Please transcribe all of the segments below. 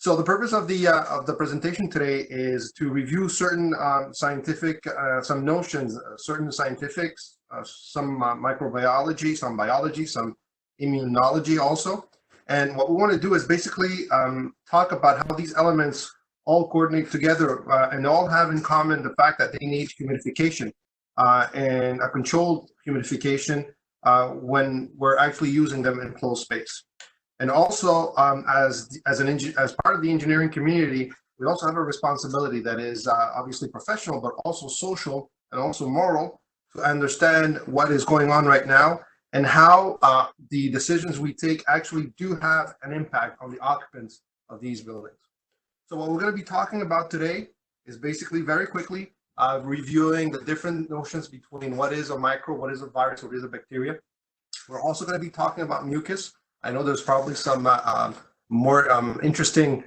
So the purpose of the presentation today is to review certain scientific, some notions, certain scientifics, some microbiology, some biology, some immunology also. And what we want to do is basically talk about how these elements all coordinate together and all have in common the fact that they need humidification and a controlled humidification when we're actually using them in closed space. And also, as part of the engineering community, we also have a responsibility that is obviously professional, but also social and also moral, to understand what is going on right now and how the decisions we take actually do have an impact on the occupants of these buildings. So what we're going to be talking about today is basically very quickly reviewing the different notions between what is a micro, what is a virus, what is a bacteria. We're also going to be talking about mucus. I know there's probably some more interesting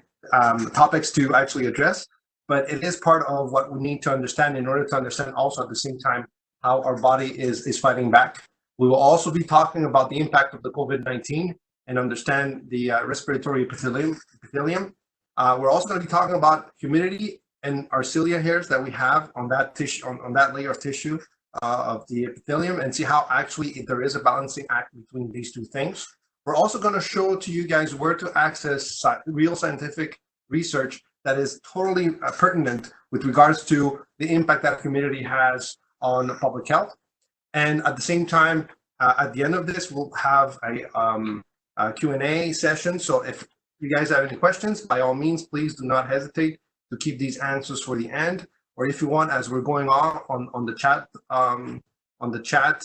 topics to actually address, but it is part of what we need to understand in order to understand also at the same time how our body is fighting back. We will also be talking about the impact of the COVID-19 and understand the respiratory epithelium. We're also going to be talking about humidity and our cilia hairs that we have on that tissue, on that layer of tissue of the epithelium, and see how actually there is a balancing act between these two things. We're also going to show to you guys where to access real scientific research that is totally pertinent with regards to the impact that humidity has on public health. And at the same time, at the end of this, we'll have a Q&A session. So if you guys have any questions, by all means, please do not hesitate to keep these answers for the end. Or if you want, as we're going on the chat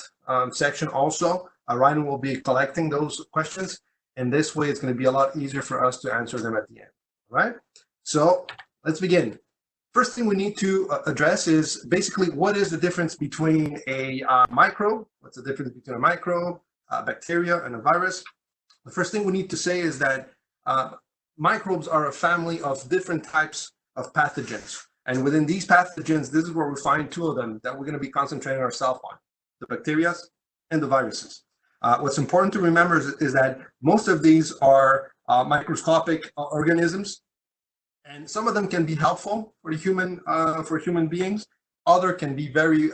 section also, Ryan will be collecting those questions, and this way it's going to be a lot easier for us to answer them at the end. All right, so let's begin. First thing we need to address is basically what is the difference between a microbe, what's the difference between a microbe, a bacteria, and a virus. The first thing we need to say is that microbes are a family of different types of pathogens, and within these pathogens, this is where we find two of them that we're going to be concentrating ourselves on, the bacteria and the viruses. What's important to remember is that most of these are microscopic organisms, and some of them can be helpful for human beings. Other can be very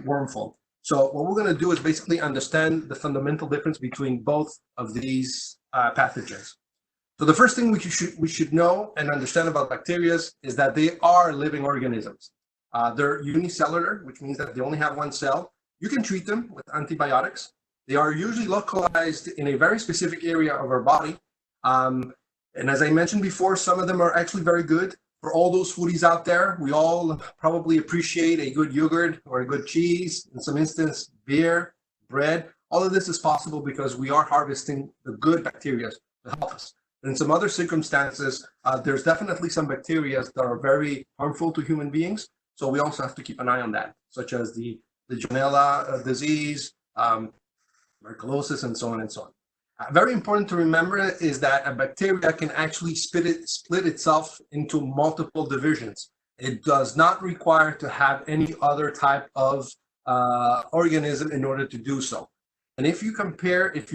harmful. So what we're going to do is basically understand the fundamental difference between both of these pathogens. So the first thing we should know and understand about bacteria is that they are living organisms. They're unicellular, which means that they only have one cell. You can treat them with antibiotics. They are usually localized in a very specific area of our body. And as I mentioned before, some of them are actually very good. For all those foodies out there, we all probably appreciate a good yogurt or a good cheese, in some instance, beer, bread. All of this is possible because we are harvesting the good bacteria to help us. In some other circumstances, there's definitely some bacteria that are very harmful to human beings. So we also have to keep an eye on that, such as the Legionella disease, tuberculosis, and so on and so on. Very important to remember is that a bacteria can actually split itself into multiple divisions. It does not require to have any other type of organism in order to do so. And if you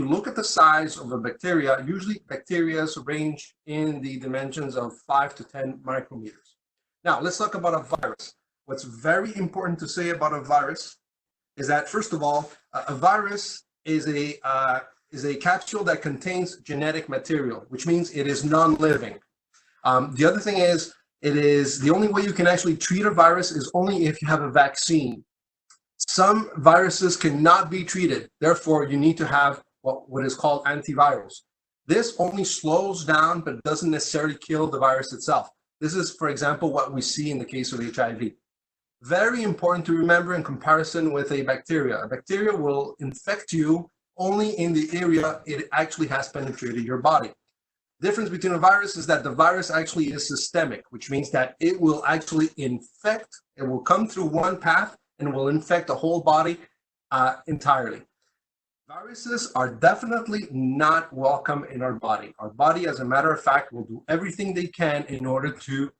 look at the size of a bacteria, usually bacteria range in the dimensions of 5 to 10 micrometers. Now, let's talk about a virus. What's very important to say about a virus is that, first of all, a virus is a capsule that contains genetic material, which means it is non-living. The other thing is, the only way you can actually treat a virus is only if you have a vaccine. Some viruses cannot be treated. Therefore, you need to have what is called antivirals. This only slows down, but doesn't necessarily kill the virus itself. This is, for example, what we see in the case of HIV. Very important to remember in comparison with a bacteria. A bacteria will infect you only in the area it actually has penetrated your body. The difference between a virus is that the virus actually is systemic, which means that it will actually infect, it will come through one path and will infect the whole body entirely. Viruses are definitely not welcome in our body. Our body, as a matter of fact, will do everything they can in order to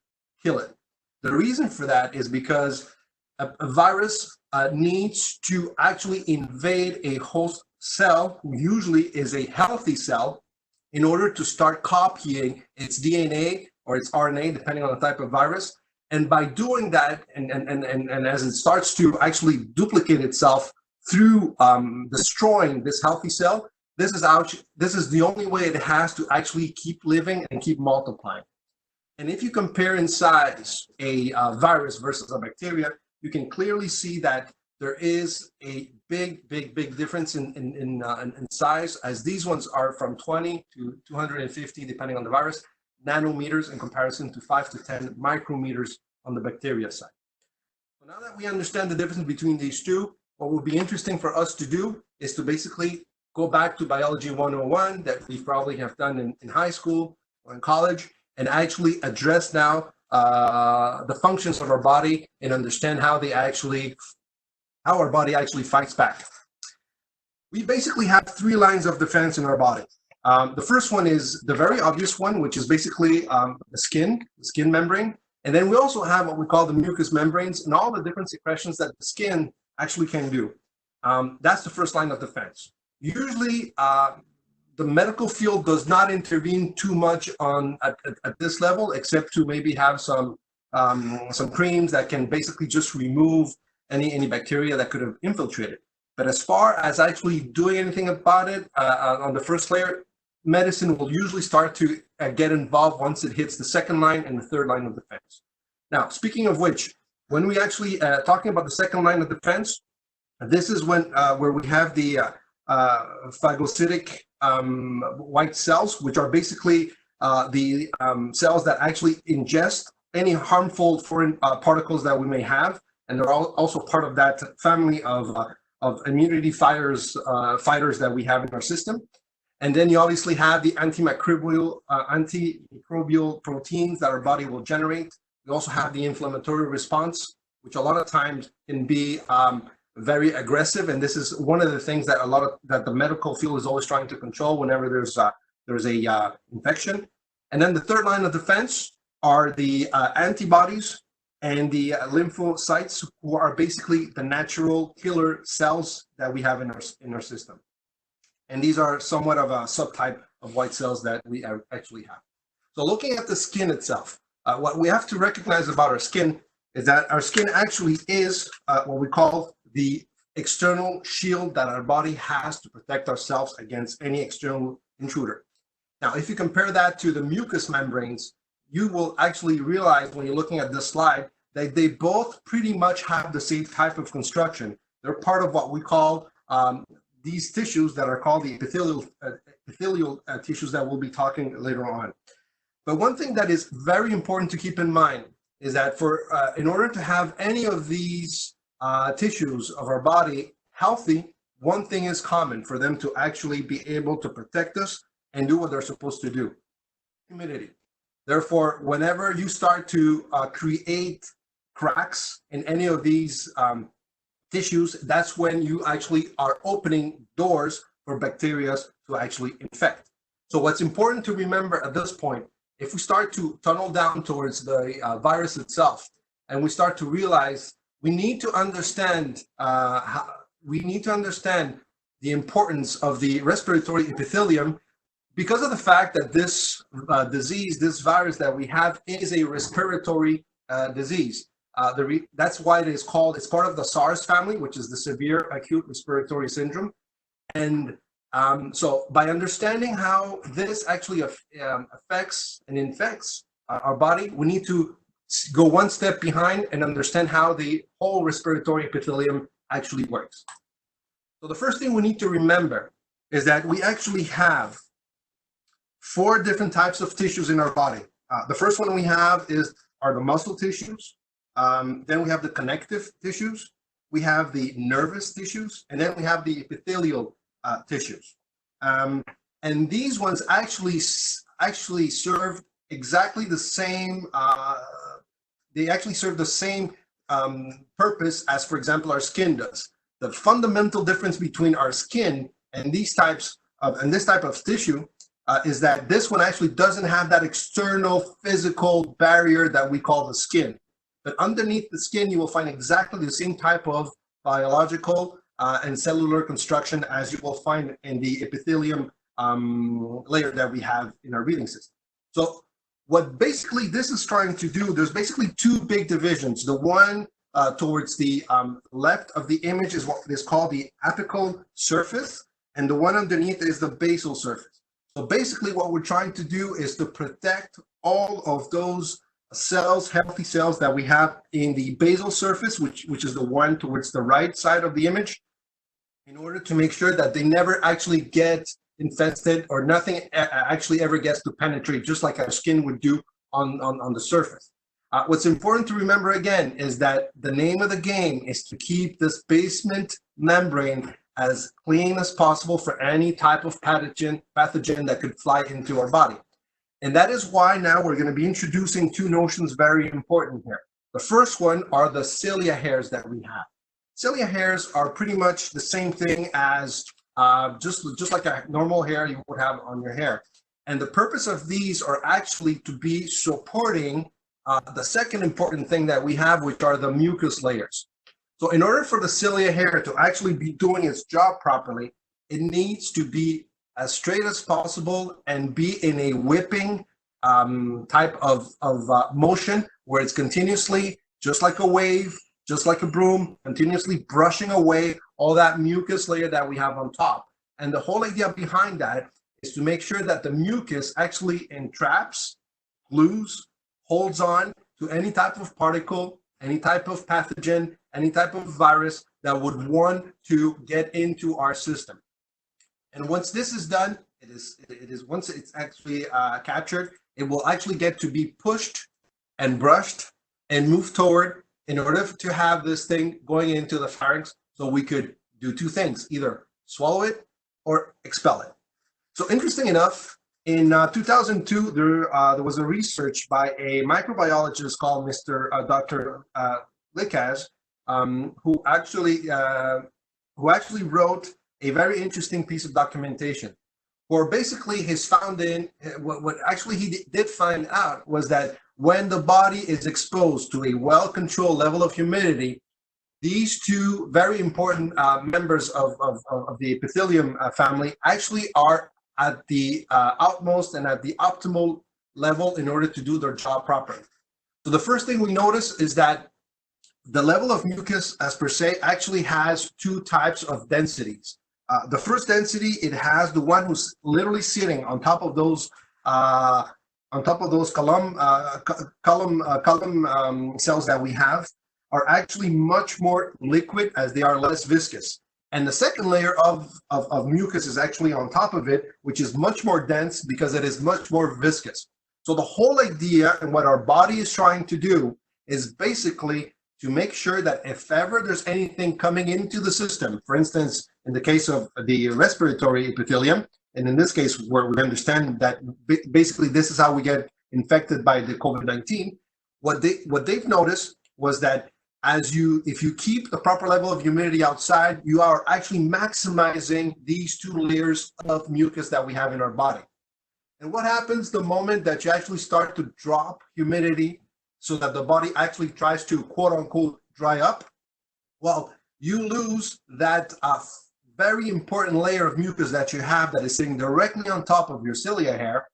kill it. The reason for that is because a virus needs to actually invade a host cell, who usually is a healthy cell, in order to start copying its DNA or its RNA, depending on the type of virus. And by doing that, and as it starts to actually duplicate itself through destroying this healthy cell, this is the only way it has to actually keep living and keep multiplying. And if you compare in size a virus versus a bacteria, you can clearly see that there is a big difference in size, as these ones are from 20 to 250, depending on the virus, nanometers in comparison to 5 to 10 micrometers on the bacteria side. So now that we understand the difference between these two, what would be interesting for us to do is to basically go back to Biology 101 that we probably have done in high school or in college, and actually address now the functions of our body and understand how our body actually fights back. We basically have three lines of defense in our body. The first one is the very obvious one, which is basically the skin membrane. And then we also have what we call the mucous membranes and all the different secretions that the skin actually can do. That's the first line of defense. Usually, the medical field does not intervene too much at this level, except to maybe have some creams that can basically just remove any bacteria that could have infiltrated. But as far as actually doing anything about it on the first layer, medicine will usually start to get involved once it hits the second line and the third line of defense. Now, speaking of which, when we actually talking about the second line of defense, this is when where we have the phagocytic white cells, which are basically the cells that actually ingest any harmful foreign particles that we may have, and they're also part of that family of immunity fighters that we have in our system. And then you obviously have the antimicrobial proteins that our body will generate. You also have the inflammatory response, which a lot of times can be very aggressive, and this is one of the things that that the medical field is always trying to control whenever there's a infection. And then the third line of defense are the antibodies and the lymphocytes, who are basically the natural killer cells that we have in our system. And these are somewhat of a subtype of white cells that we actually have. So looking at the skin itself, what we have to recognize about our skin is that our skin actually is what we call the external shield that our body has to protect ourselves against any external intruder. Now, if you compare that to the mucous membranes, you will actually realize when you're looking at this slide that they both pretty much have the same type of construction. They're part of what we call these tissues that are called the epithelial tissues that we'll be talking later on. But one thing that is very important to keep in mind is that in order to have any of these tissues of our body healthy, one thing is common for them to actually be able to protect us and do what they're supposed to do: humidity. Therefore, whenever you start to create cracks in any of these tissues, that's when you actually are opening doors for bacteria to actually infect. So what's important to remember at this point, if we start to tunnel down towards the virus itself, and we start to realize we need to understand the importance of the respiratory epithelium, because of the fact that this disease, this virus that we have, is a respiratory disease. That's why it is called, it's part of the SARS family, which is the severe acute respiratory syndrome. And so by understanding how this actually affects and infects our body, we need to go one step behind and understand how the whole respiratory epithelium actually works. So the first thing we need to remember is that we actually have 4 different types of tissues in our body. The first one we have are the muscle tissues. Then we have the connective tissues. We have the nervous tissues, and then we have the epithelial tissues. And these ones actually serve exactly the same. They actually serve the same purpose as, for example, our skin does. The fundamental difference between our skin and this type of tissue is that this one actually doesn't have that external physical barrier that we call the skin. But underneath the skin, you will find exactly the same type of biological and cellular construction as you will find in the epithelium layer that we have in our breathing system. So what basically this is trying to do, there's basically two big divisions. The one towards the left of the image is what is called the apical surface, and the one underneath is the basal surface. So basically what we're trying to do is to protect all of those cells, healthy cells that we have in the basal surface, which is the one towards the right side of the image, in order to make sure that they never actually get infested or nothing actually ever gets to penetrate, just like our skin would do on the surface. What's important to remember again is that the name of the game is to keep this basement membrane as clean as possible for any type of pathogen that could fly into our body. And that is why now we're going to be introducing two notions very important here. The first one are the cilia hairs that we have. Cilia hairs are pretty much the same thing as just like a normal hair you would have on your hair. And the purpose of these are actually to be supporting the second important thing that we have, which are the mucus layers. So in order for the cilia hair to actually be doing its job properly, it needs to be as straight as possible and be in a whipping type of motion where it's continuously, just like a wave, just like a broom, continuously brushing away all that mucus layer that we have on top. And the whole idea behind that is to make sure that the mucus actually entraps, glues, holds on to any type of particle, any type of pathogen, any type of virus that would want to get into our system. And once this is done, it is once it's actually captured, it will actually get to be pushed and brushed and moved toward in order to have this thing going into the pharynx, so we could do two things, either swallow it or expel it. So interesting enough, in 2002, there was a research by a microbiologist called Dr. Melgares, who actually wrote a very interesting piece of documentation, where basically what actually he did find out was that when the body is exposed to a well-controlled level of humidity, these two very important members of the epithelium family actually are at the outmost and at the optimal level in order to do their job properly. So the first thing we notice is that the level of mucus as per se actually has two types of densities. The first density, it has the one who's literally sitting on top of those column cells that we have, are actually much more liquid as they are less viscous. And the second layer of mucus is actually on top of it, which is much more dense because it is much more viscous. So the whole idea and what our body is trying to do is basically to make sure that if ever there's anything coming into the system, for instance, in the case of the respiratory epithelium, and in this case where we understand that basically this is how we get infected by the COVID-19, what they've noticed was that if you keep the proper level of humidity outside, you are actually maximizing these two layers of mucus that we have in our body. And what happens the moment that you actually start to drop humidity so that the body actually tries to quote unquote dry up? Well, you lose that very important layer of mucus that you have that is sitting directly on top of your cilia hair,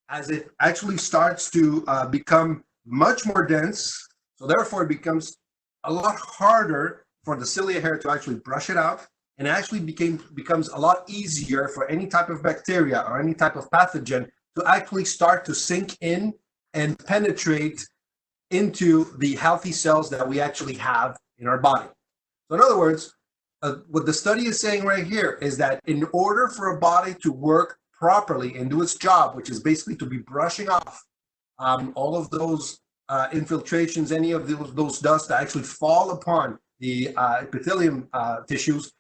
as it actually starts to become much more dense. So therefore it becomes a lot harder for the cilia hair to actually brush it out, and actually becomes a lot easier for any type of bacteria or any type of pathogen to actually start to sink in and penetrate into the healthy cells that we actually have in our body. So in other words, what the study is saying right here is that in order for a body to work properly and do its job, which is basically to be brushing off all of those infiltrations, any of those dust that actually fall upon the epithelium tissues,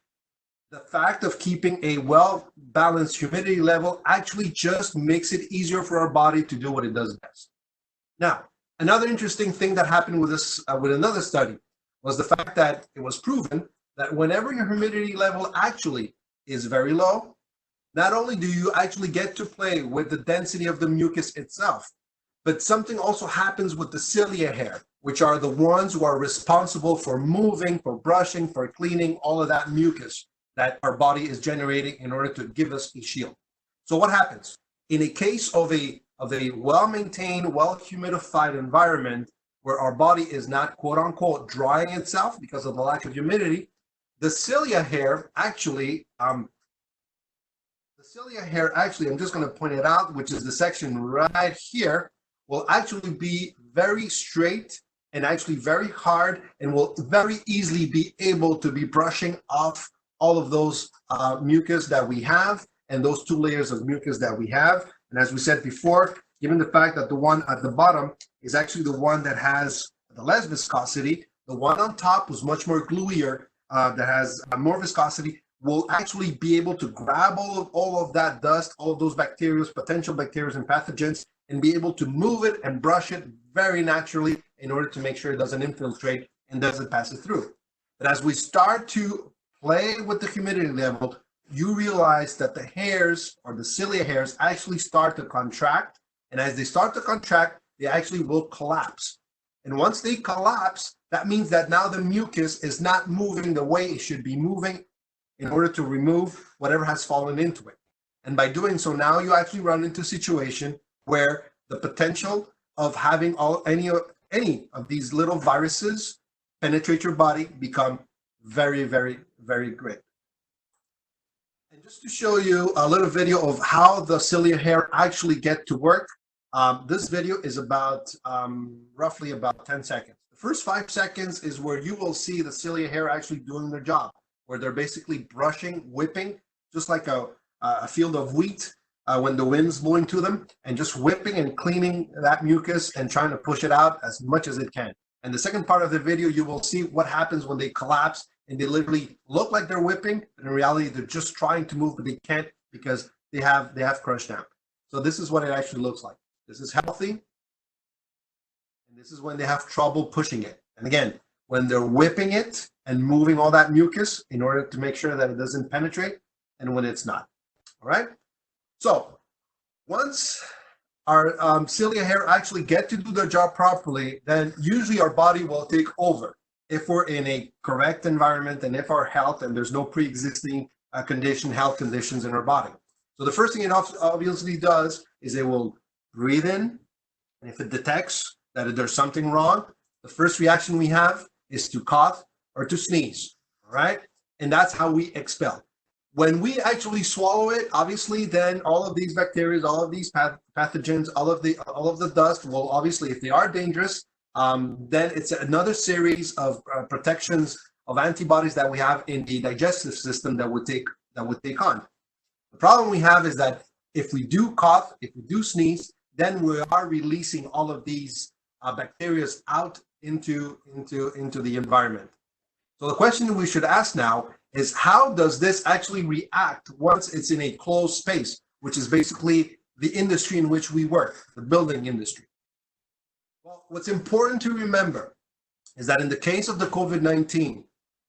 the fact of keeping a well-balanced humidity level actually just makes it easier for our body to do what it does best. Now, another interesting thing that happened with another study was the fact that it was proven that whenever your humidity level actually is very low, not only do you actually get to play with the density of the mucus itself, but something also happens with the cilia hair, which are the ones who are responsible for moving, for brushing, for cleaning all of that mucus that our body is generating in order to give us a shield. So what happens? In a case of a well-maintained, well-humidified environment where our body is not quote unquote drying itself because of the lack of humidity, the cilia hair actually, I'm just going to point it out, which is the section right here, will actually be very straight and actually very hard and will very easily be able to be brushing off all of those mucus that we have and those 2 layers of mucus that we have. And as we said before, given the fact that the one at the bottom is actually the one that has the less viscosity, the one on top was much more gluier, that has more viscosity, will actually be able to grab all of that dust, all of those bacteria, potential bacteria and pathogens, and be able to move it and brush it very naturally in order to make sure it doesn't infiltrate and doesn't pass it through. But as we start to play with the humidity level, you realize that the hairs or the cilia hairs actually start to contract. And as they start to contract, they actually will collapse. And once they collapse, that means that now the mucus is not moving the way it should be moving in order to remove whatever has fallen into it. And by doing so, now you actually run into a situation where the potential of having any of these little viruses penetrate your body become very, very, very great. And just to show you a little video of how the cilia hair actually get to work, this video is about roughly about 10 seconds. The first 5 seconds is where you will see the cilia hair actually doing their job, where they're basically brushing, whipping, just like a field of wheat when the wind's blowing to them, and just whipping and cleaning that mucus and trying to push it out as much as it can. And the second part of the video, you will see what happens when they collapse and they literally look like they're whipping, but in reality, they're just trying to move, but they can't because they have crushed down. So this is what it actually looks like. This is healthy, and this is when they have trouble pushing it. And again, when they're whipping it and moving all that mucus in order to make sure that it doesn't penetrate, and when it's not. All right? So once our cilia hair actually get to do their job properly, then usually our body will take over if we're in a correct environment and if our health and there's no pre-existing health conditions in our body. So the first thing it obviously does is it will breathe in, and if it detects that there's something wrong, the first reaction we have is to cough or to sneeze, all right? And that's how we expel. When we actually swallow it, obviously, then all of these bacteria, all of these pathogens, all of the dust will obviously, if they are dangerous, then it's another series of protections of antibodies that we have in the digestive system that would take on. The problem we have is that if we do cough, if we do sneeze, then we are releasing all of these bacteria out into the environment. So the question we should ask now is, how does this actually react once it's in a closed space, which is basically the industry in which we work, the building industry? Well, what's important to remember is that in the case of the COVID-19,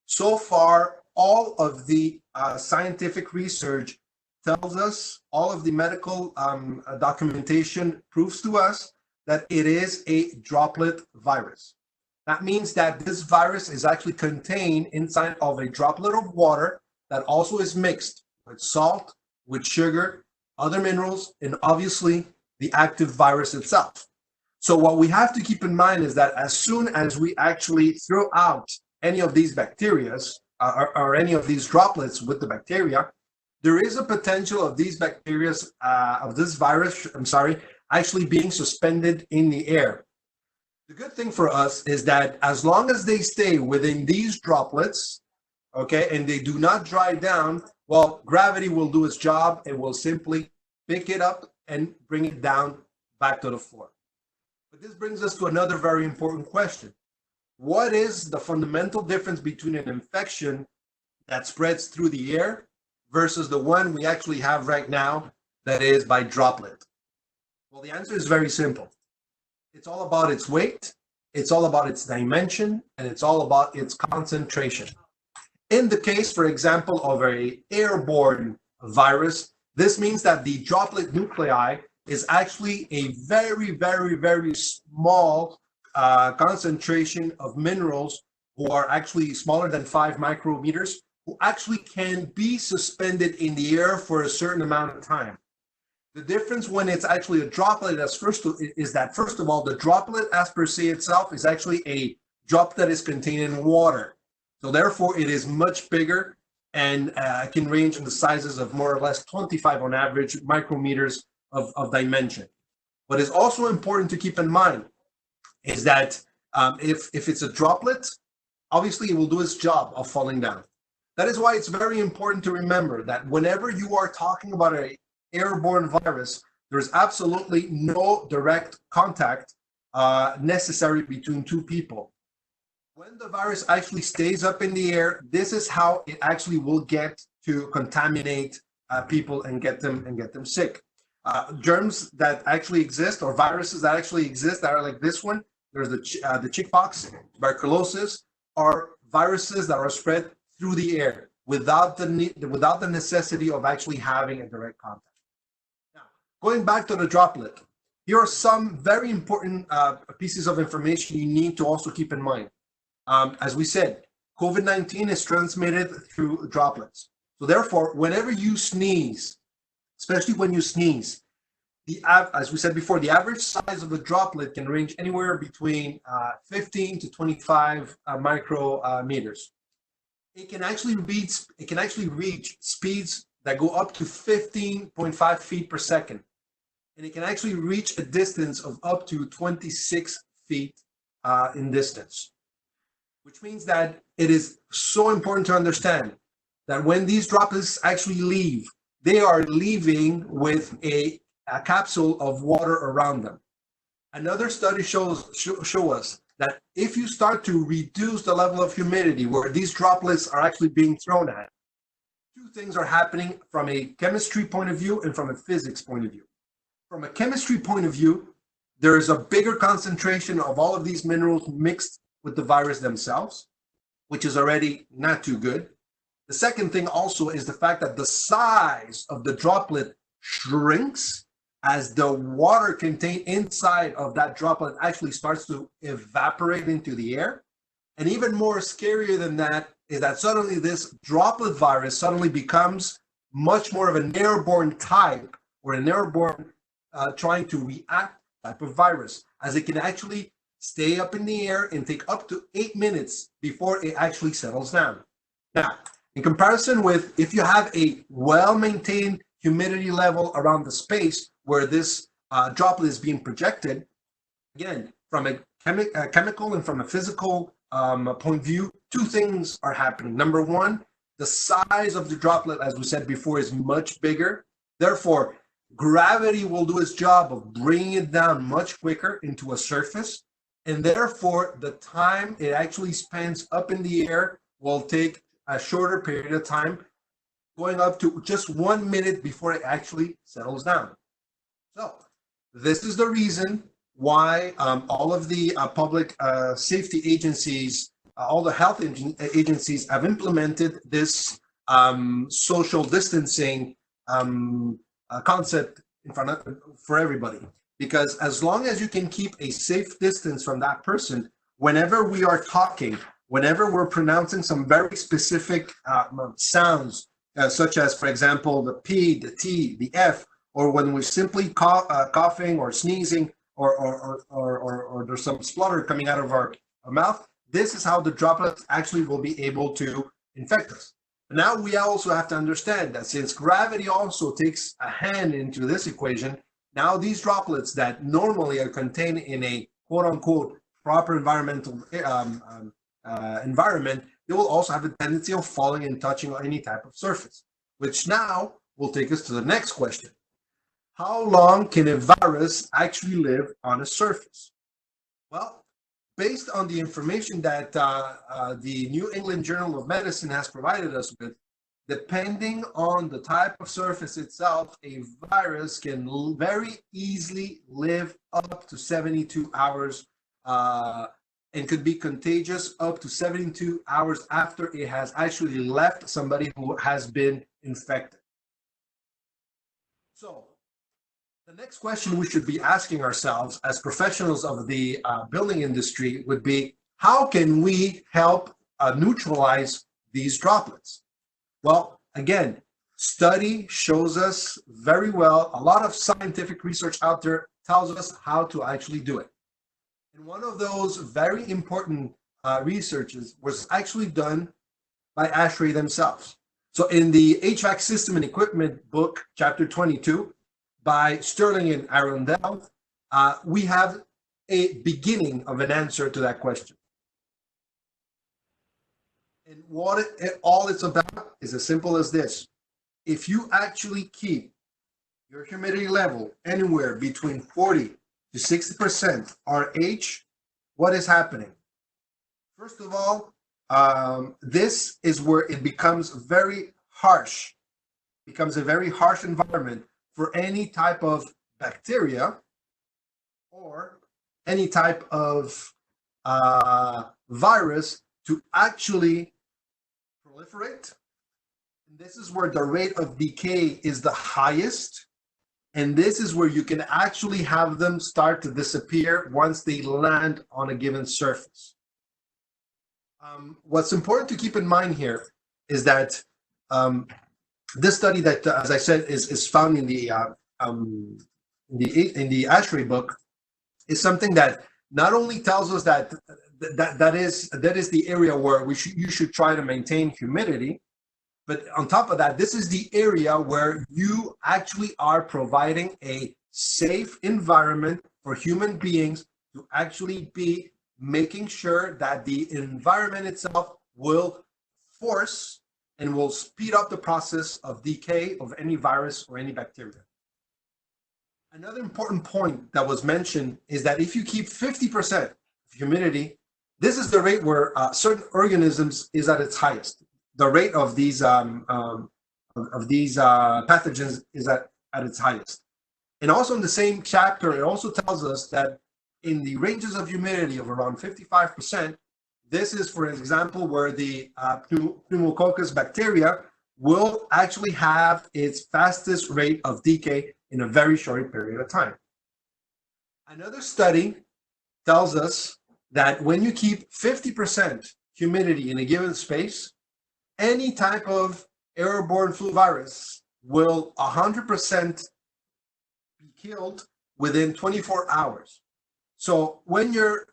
so far, all of the scientific research tells us, all of the medical documentation proves to us that it is a droplet virus. That means that this virus is actually contained inside of a droplet of water that also is mixed with salt, with sugar, other minerals, and obviously the active virus itself. So what we have to keep in mind is that as soon as we actually throw out any of these bacteria or any of these droplets with the bacteria, there is a potential of these bacteria, of this virus, actually being suspended in the air. The good thing for us is that as long as they stay within these droplets, okay, and they do not dry down, well, gravity will do its job. It will simply pick it up and bring it down back to the floor. But this brings us to another very important question. What is the fundamental difference between an infection that spreads through the air versus the one we actually have right now, that is by droplet? Well, the answer is very simple. It's all about its weight, it's all about its dimension, and it's all about its concentration. In the case, for example, of an airborne virus, this means that the droplet nuclei is actually a very, very, very small concentration of minerals who are actually smaller than 5 micrometers, who actually can be suspended in the air for a certain amount of time. The difference when it's actually a droplet is that, first of all, the droplet as per se itself is actually a drop that is contained in water. So therefore, it is much bigger and can range in the sizes of more or less 25 on average micrometers of dimension. What is also important to keep in mind is that if it's a droplet, obviously it will do its job of falling down. That is why it's very important to remember that whenever you are talking about an airborne virus, there's absolutely no direct contact necessary between two people. When the virus actually stays up in the air, this is how it actually will get to contaminate people and get them sick. Germs that actually exist, or viruses that actually exist, that are like this one. There's the chickenpox, tuberculosis, are viruses that are spread through the air without the necessity of actually having a direct contact. Now, going back to the droplet, here are some very important pieces of information you need to also keep in mind. As we said, COVID-19 is transmitted through droplets. So therefore, whenever you sneeze, especially when you sneeze, as we said before, the average size of a droplet can range anywhere between 15 to 25 micrometers. It can actually reach speeds that go up to 15.5 feet per second, and it can actually reach a distance of up to 26 feet in distance. Which means that it is so important to understand that when these droplets actually leave, they are leaving with a capsule of water around them. Another study show us that if you start to reduce the level of humidity where these droplets are actually being thrown at, two things are happening from a chemistry point of view and from a physics point of view. From a chemistry point of view, there is a bigger concentration of all of these minerals mixed with the virus themselves, which is already not too good. The second thing also is the fact that the size of the droplet shrinks as the water contained inside of that droplet actually starts to evaporate into the air. And even more scarier than that is that suddenly this droplet virus suddenly becomes much more of an airborne type, or an airborne trying to react type of virus, as it can actually stay up in the air and take up to 8 minutes before it actually settles down. Now, in comparison with if you have a well-maintained humidity level around the space where this droplet is being projected, again, from a chemical and from a physical point of view, two things are happening. Number one, the size of the droplet, as we said before, is much bigger. Therefore, gravity will do its job of bringing it down much quicker into a surface. And therefore, the time it actually spends up in the air will take a shorter period of time, going up to just 1 minute before it actually settles down. So this is the reason why all of the public safety agencies, all the health agencies have implemented this social distancing concept for everybody. Because as long as you can keep a safe distance from that person, whenever we are talking, whenever we're pronouncing some very specific sounds, such as, for example, the P, the T, the F, or when we're simply coughing or sneezing, or there's some splutter coming out of our mouth, this is how the droplets actually will be able to infect us. But now we also have to understand that since gravity also takes a hand into this equation, now these droplets that normally are contained in a quote-unquote proper environmental environment, they will also have a tendency of falling and touching on any type of surface, which now will take us to the next question. How long can a virus actually live on a surface? Well, based on the information that the New England Journal of Medicine has provided us with, depending on the type of surface itself, a virus can very easily live up to 72 hours and could be contagious up to 72 hours after it has actually left somebody who has been infected. So the next question we should be asking ourselves as professionals of the building industry would be, how can we help neutralize these droplets? Well, again, study shows us very well, a lot of scientific research out there tells us how to actually do it. And one of those very important researches was actually done by ASHRAE themselves. So in the HVAC System and Equipment book, chapter 22, by Sterling and Arundel, we have a beginning of an answer to that question. And what all it's about is as simple as this. If you actually keep your humidity level anywhere between 40 to 60% RH, what is happening? First of all, this is where it becomes very harsh, becomes a very harsh environment for any type of bacteria or any type of virus to actually proliferate. And this is where the rate of decay is the highest. And this is where you can actually have them start to disappear once they land on a given surface. What's important to keep in mind here is that this study that, as I said, is found in the ASHRAE book, is something that not only tells us that that is the area where you should try to maintain humidity, but on top of that, this is the area where you actually are providing a safe environment for human beings to actually be making sure that the environment itself will force and will speed up the process of decay of any virus or any bacteria. Another important point that was mentioned is that if you keep 50% humidity, this is the rate where certain organisms is at its highest. The rate of these pathogens is at its highest. And also in the same chapter, it also tells us that in the ranges of humidity of around 55%, this is, for example, where the pneumococcus bacteria will actually have its fastest rate of decay in a very short period of time. Another study tells us that when you keep 50% humidity in a given space, any type of airborne flu virus will 100% be killed within 24 hours. So when you're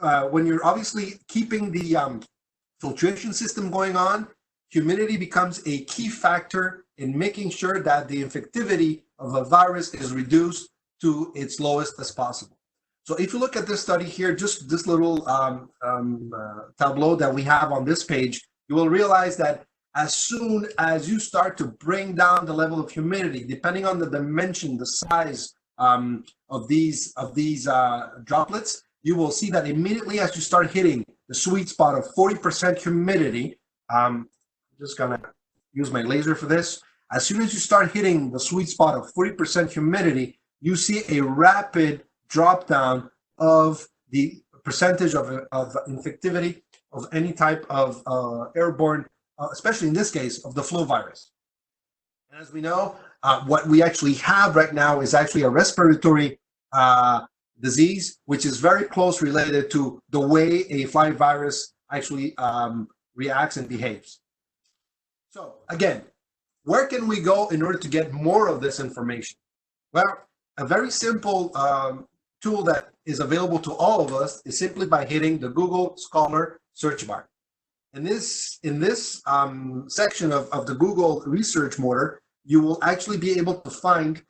obviously keeping the filtration system going on, humidity becomes a key factor in making sure that the infectivity of a virus is reduced to its lowest as possible. So if you look at this study here, just this little tableau that we have on this page, you will realize that as soon as you start to bring down the level of humidity, depending on the dimension, the size of these droplets, you will see that immediately as you start hitting the sweet spot of 40% humidity, I'm just gonna use my laser for this. As soon as you start hitting the sweet spot of 40% humidity, you see a rapid drop down of the percentage of infectivity of any type of airborne, especially in this case, of the flu virus. And as we know, what we actually have right now is actually a respiratory disease, which is very close related to the way a fly virus actually reacts and behaves. So again, where can we go in order to get more of this information? Well, a very simple tool that is available to all of us is simply by hitting the Google Scholar search bar. In this section of the Google research motor, you will actually be able to find,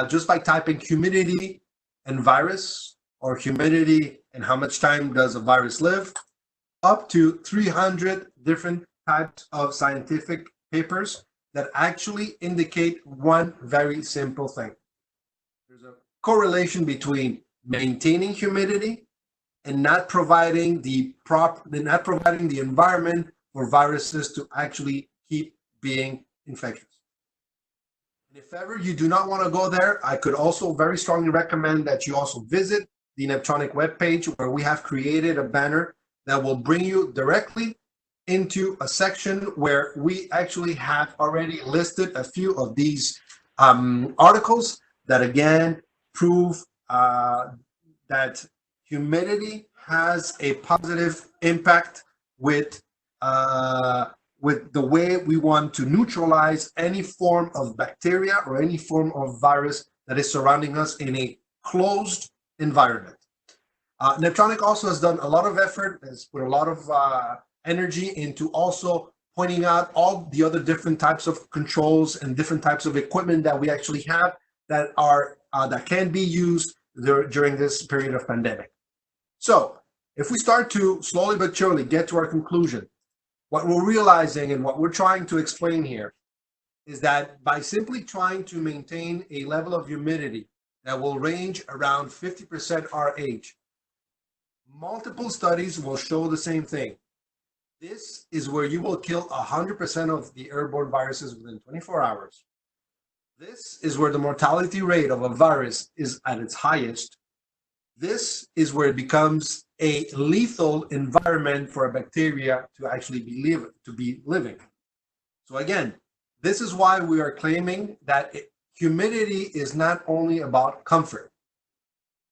just by typing humidity and virus, or humidity and how much time does a virus live, up to 300 different types of scientific papers that actually indicate one very simple thing. There's a correlation between maintaining humidity and not providing the environment for viruses to actually keep being infectious. And if ever you do not want to go there, I could also very strongly recommend that you also visit the Neptronic webpage, where we have created a banner that will bring you directly into a section where we actually have already listed a few of these articles that again prove that humidity has a positive impact with with the way we want to neutralize any form of bacteria or any form of virus that is surrounding us in a closed environment. Neptronic also has done a lot of effort, has put a lot of energy into also pointing out all the other different types of controls and different types of equipment that we actually have that are that can be used during this period of pandemic. So if we start to slowly but surely get to our conclusion, what we're realizing and what we're trying to explain here is that by simply trying to maintain a level of humidity that will range around 50% RH, multiple studies will show the same thing. This is where you will kill 100% of the airborne viruses within 24 hours. This is where the mortality rate of a virus is at its highest. This is where it becomes a lethal environment for a bacteria to actually be living. So again, this is why we are claiming that humidity is not only about comfort.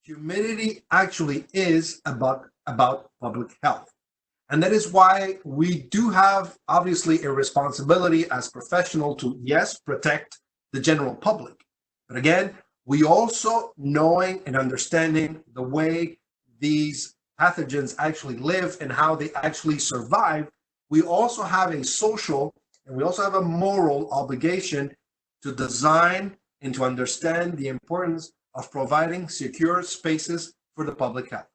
Humidity actually is about public health. And that is why we do have, obviously, a responsibility as professional to, yes, protect the general public. But again, we also knowing and understanding the way these pathogens actually live and how they actually survive, we also have a social and we also have a moral obligation to design and to understand the importance of providing secure spaces for the public health.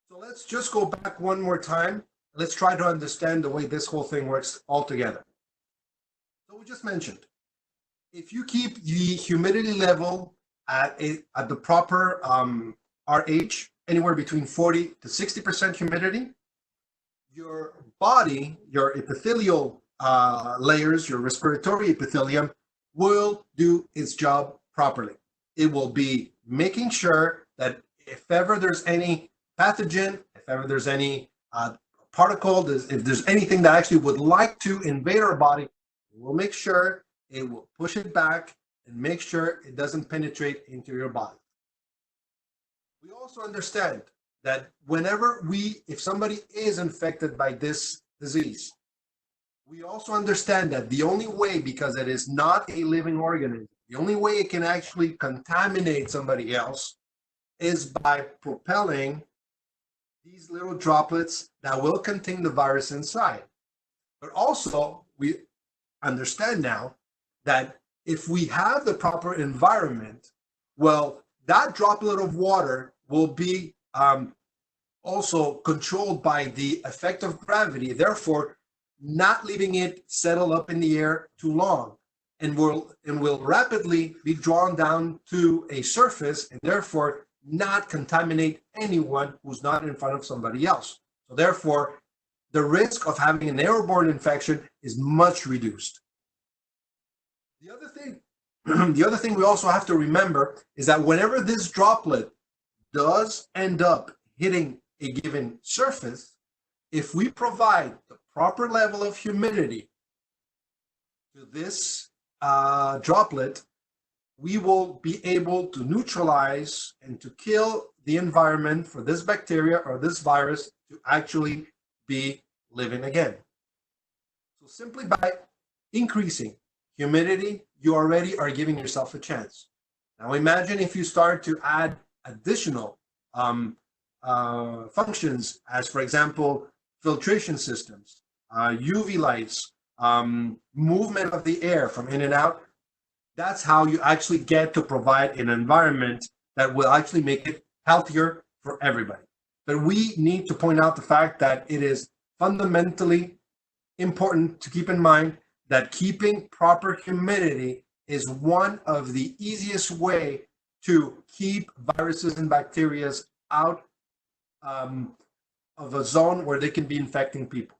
So let's just go back one more time. Let's try to understand the way this whole thing works altogether. So we just mentioned, if you keep the humidity level at the proper RH, anywhere between 40 to 60% humidity, your body, your epithelial layers, your respiratory epithelium will do its job properly. It will be making sure that if ever there's any pathogen, if ever there's any particle, if there's anything that actually would like to invade our body, we'll make sure it will push it back and make sure it doesn't penetrate into your body. We also understand that if somebody is infected by this disease, we also understand that the only way, because it is not a living organism, the only way it can actually contaminate somebody else is by propelling these little droplets that will contain the virus inside. But also, we understand now that if we have the proper environment, well, that droplet of water will be also controlled by the effect of gravity, therefore not leaving it settle up in the air too long, and will rapidly be drawn down to a surface and therefore not contaminate anyone who's not in front of somebody else. So therefore, the risk of having an airborne infection is much reduced. The other thing we also have to remember is that whenever this droplet does end up hitting a given surface, if we provide the proper level of humidity to this droplet, we will be able to neutralize and to kill the environment for this bacteria or this virus to actually be living again. So simply by increasing humidity, you already are giving yourself a chance. Now imagine if you start to add additional functions, as for example, filtration systems, UV lights, movement of the air from in and out. That's how you actually get to provide an environment that will actually make it healthier for everybody. But we need to point out the fact that it is fundamentally important to keep in mind that keeping proper humidity is one of the easiest way to keep viruses and bacteria out of a zone where they can be infecting people.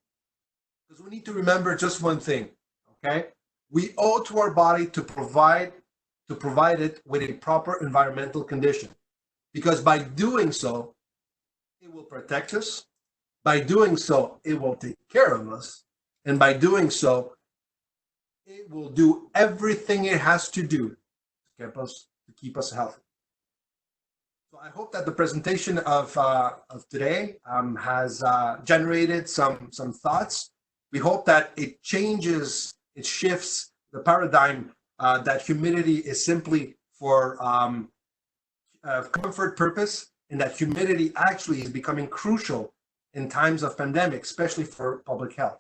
Because we need to remember just one thing, okay? We owe to our body to provide it with a proper environmental condition. Because by doing so, it will protect us. By doing so, it will take care of us. And by doing so, it will do everything it has to do to keep us healthy. So I hope that the presentation of today has generated some thoughts We hope that it changes, it shifts the paradigm that humidity is simply for comfort purpose, and that humidity actually is becoming crucial in times of pandemic, especially for public health.